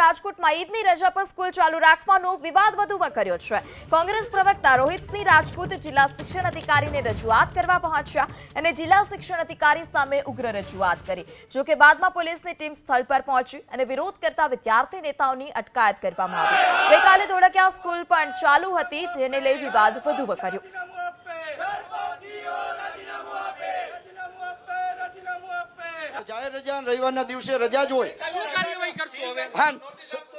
રાજકોટમાં ઈદની રજા પર સ્કૂલ ચાલુ રાખવાનો વિવાદ વધુ વકર્યો છે। કોંગ્રેસ પ્રવક્તા રોહિતસિંહ રાજપૂત જિલ્લા શિક્ષણ અધિકારીને રજૂઆત કરવા પહોંચ્યા અને જિલ્લા શિક્ષણ અધિકારી સામે ઉગ્ર રજૂઆત કરી। જો કે બાદમાં પોલીસની ટીમ સ્થળ પર પહોંચી અને વિરોધ કરતા વિદ્યાર્થી નેતાઓની અટકાયત કરવામાં આવી। ગઈકાલે ધોળકિયા સ્કૂલ પણ ચાલુ હતી, જેને લઈ વિવાદ વધુ વકર્યો। જાહેર રજા રવિવારના દિવસે રજા જ હોય। હા,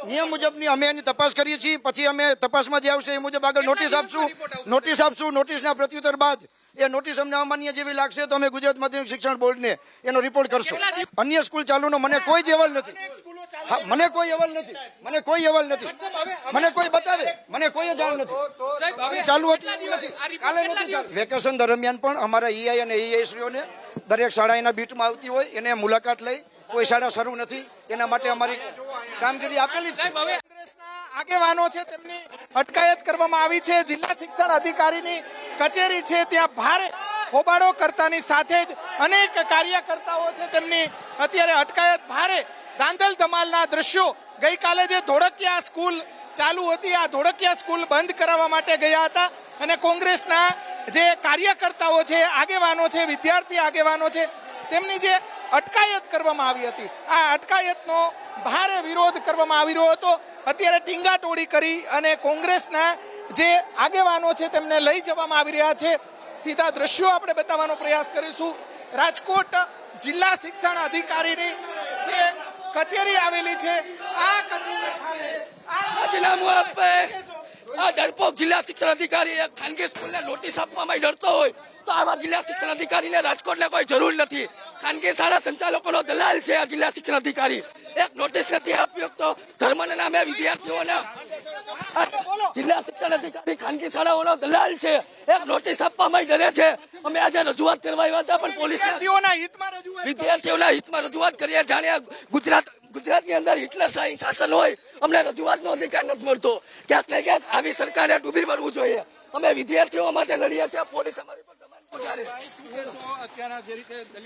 નિયમ મુજબની અમે એની તપાસ કરીએ છીએ, પછી અમે તપાસમાં જે આવશે એ મુજબ આગળ નોટિસ આપશું। નોટિસના પ્રત્યુત્તર બાદ એ નોટિસ અમને અમાન્ય જેવી લાગશે તો અમે ગુજરાત માધ્યમિક શિક્ષણ બોર્ડને એનો રિપોર્ટ કરશું। અન્ય સ્કૂલ ચાલુનો મને કોઈ જ અહેવાલ નથી। હા, મને કોઈ અહેવાલ નથી, મને કોઈ બતાવે, મને કોઈ જાણ નથી। ચાલુ હતી નથી, કાલે નથી ચાલુ। વેકેશન દરમિયાન પણ અમારા ઈઆઈ અને ઈઆઈશ્રીઓને દરેક શાળાના બીટમાં આવતી હોય એને મુલાકાત લઈ કોઈ શાળા શરૂ નથી એના માટે અમારી કામગીરી આપેલી છે। કોંગ્રેસના આગેવાનો છે તેમની અટકાયત કરવામાં આવી છે। જિલ્લા શિક્ષણ અધિકારીની કચેરી છે ત્યાં ભારે હોબાળો કરતાની સાથે જ અનેક કાર્યકર્તાઓ છે તેમની અત્યારે અટકાયત ભારે ધાંધલ ધમાલના દ્રશ્યો। ગઈકાલે જે ધોળકિયા સ્કૂલ ચાલુ હતી આ ધોળકિયા સ્કૂલ બંધ કરાવવા માટે ગયા હતા અને કોંગ્રેસના જે કાર્યકર્તાઓ છે, આગેવાનો છે, વિદ્યાર્થી આગેવાનો છે તેમની જે અટકાયત કરવામાં આવી હતી આ અટકાયતનો ભારે વિરોધ કરવામાં આવી રહ્યો હતો। અત્યારે ટીંગાટોળી કરી અને કોંગ્રેસના જે આગેવાનો છે તેમને લઈ જવામાં આવી રહ્યા છે। સીધા દ્રશ્યો આપણે બતાવવાનો પ્રયાસ કરીશું। રાજકોટ જિલ્લા શિક્ષણ અધિકારીની જે કચેરી આવેલી છે આ કચેરી રાજીનામું આપે। આ ડરપોક જિલ્લા શિક્ષણ અધિકારી એક ખાનગી સ્કૂલને નોટિસ આપવામાં ડરતો હોય તો આવા જિલ્લા શિક્ષણ અધિકારીને રાજકોટને કોઈ જરૂર નથી। ખાનગી શાળા સંચાલકોનો દલાલ છે આ જિલ્લા શિક્ષણ અધિકારી। એક નોટિસ નથી આપ્યો તો ધર્મના નામે વિદ્યાર્થીઓને જિલ્લા શિક્ષણ અધિકારી ખાનગી શાળાઓનો દલાલ છે। એક નોટિસ આપવામાં ડરે છે। અમે આજે રજૂઆત કરવા આવ્યા હતા પણ પોલીસ વિદ્યાર્થીઓના હિતમાં રજૂઆત કરીએ। જાણે ગુજરાતની અંદર હિટલરશાહી શાસન હોય, અમને રજૂઆતનો અધિકાર નથી મળતો। ક્યાંક ને ક્યાંક આવી સરકારે ડૂબી મળવું જોઈએ। અમે વિદ્યાર્થીઓ માટે લડીએ છીએ, પોલીસ અમારી પર દબાણ ગુજારે।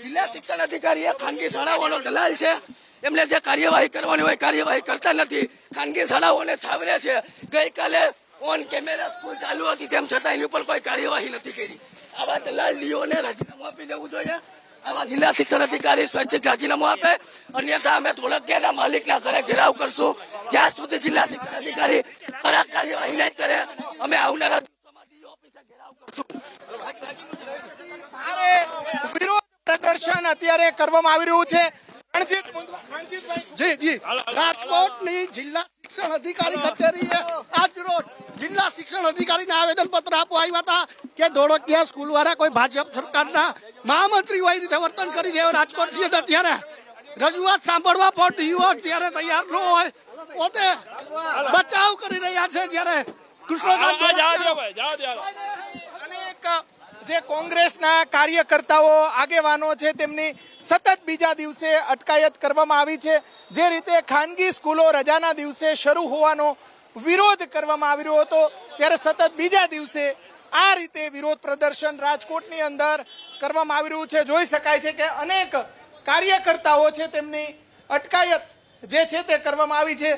જિલ્લા શિક્ષણ અધિકારી ખાનગી શાળાઓનો દલાલ છે। એમને જે કાર્યવાહી કરવાની હોય કાર્યવાહી કરતા નથી, ખાનગી શાળાઓને છાવરે છે। ગઈકાલે ઓન કેમેરા સ્કૂલ ચાલુ હતી તેમ છતાં એની ઉપર કોઈ કાર્યવાહી નથી કરી। આવા દલાલીઓને રાજીનામું આપી દેવું જોઈએ। આવા જિલ્લા શિક્ષણ અધિકારી સ્વૈચ્છિક રાજીનામું આપે, અન્યથા અમે ધોળકિયાના માલિકના ઘરે ઘેરાવ કરશું। જ્યાં સુધી જિલ્લા શિક્ષણ અધિકારી કડક કાર્યવાહી નહીં કરે અમે આવનારા દિવસોમાં ડીઓ ઓફિસે ઘેરાવ કરશું। વિરોધ પ્રદર્શન અત્યારે કરવામાં આવી રહ્યું છે। રાજકોટની જિલ્લા શિક્ષણ અધિકારી કચેરીએ આજ રોજ જિલ્લા શિક્ષણ અધિકારીને આવેદન પત્ર આપવા આવ્યા હતા કે ધોળકિયા સ્કૂલ વાળા કોઈ ભાજપ સરકારના મહામંત્રી હોય રીતે વર્તન કરી દે। રાજકોટની અંદર ત્યારે રજૂઆત સાંભળવા પણ ડીઓ ત્યારે તૈયાર ન હોય, પોતે બચાવ કરી રહ્યા છે। જ્યારે અનેક જે કોંગ્રેસના કાર્યકર્તાઓ આગેવાનો છે તેમની સતત બીજા દિવસે અટકાયત કરવામાં આવી છે। જે રીતે ખાનગી સ્કૂલો રજાના દિવસે શરૂ હોવાનો વિરોધ કરવામાં આવી રહ્યો હતો ત્યારે સતત બીજા દિવસે આ રીતે વિરોધ પ્રદર્શન રાજકોટની અંદર કરવામાં આવી રહ્યું છે। જોઈ શકાય છે કે અનેક કાર્યકર્તાઓ છે તેમની અટકાયત જે છે તે કરવામાં આવી છે।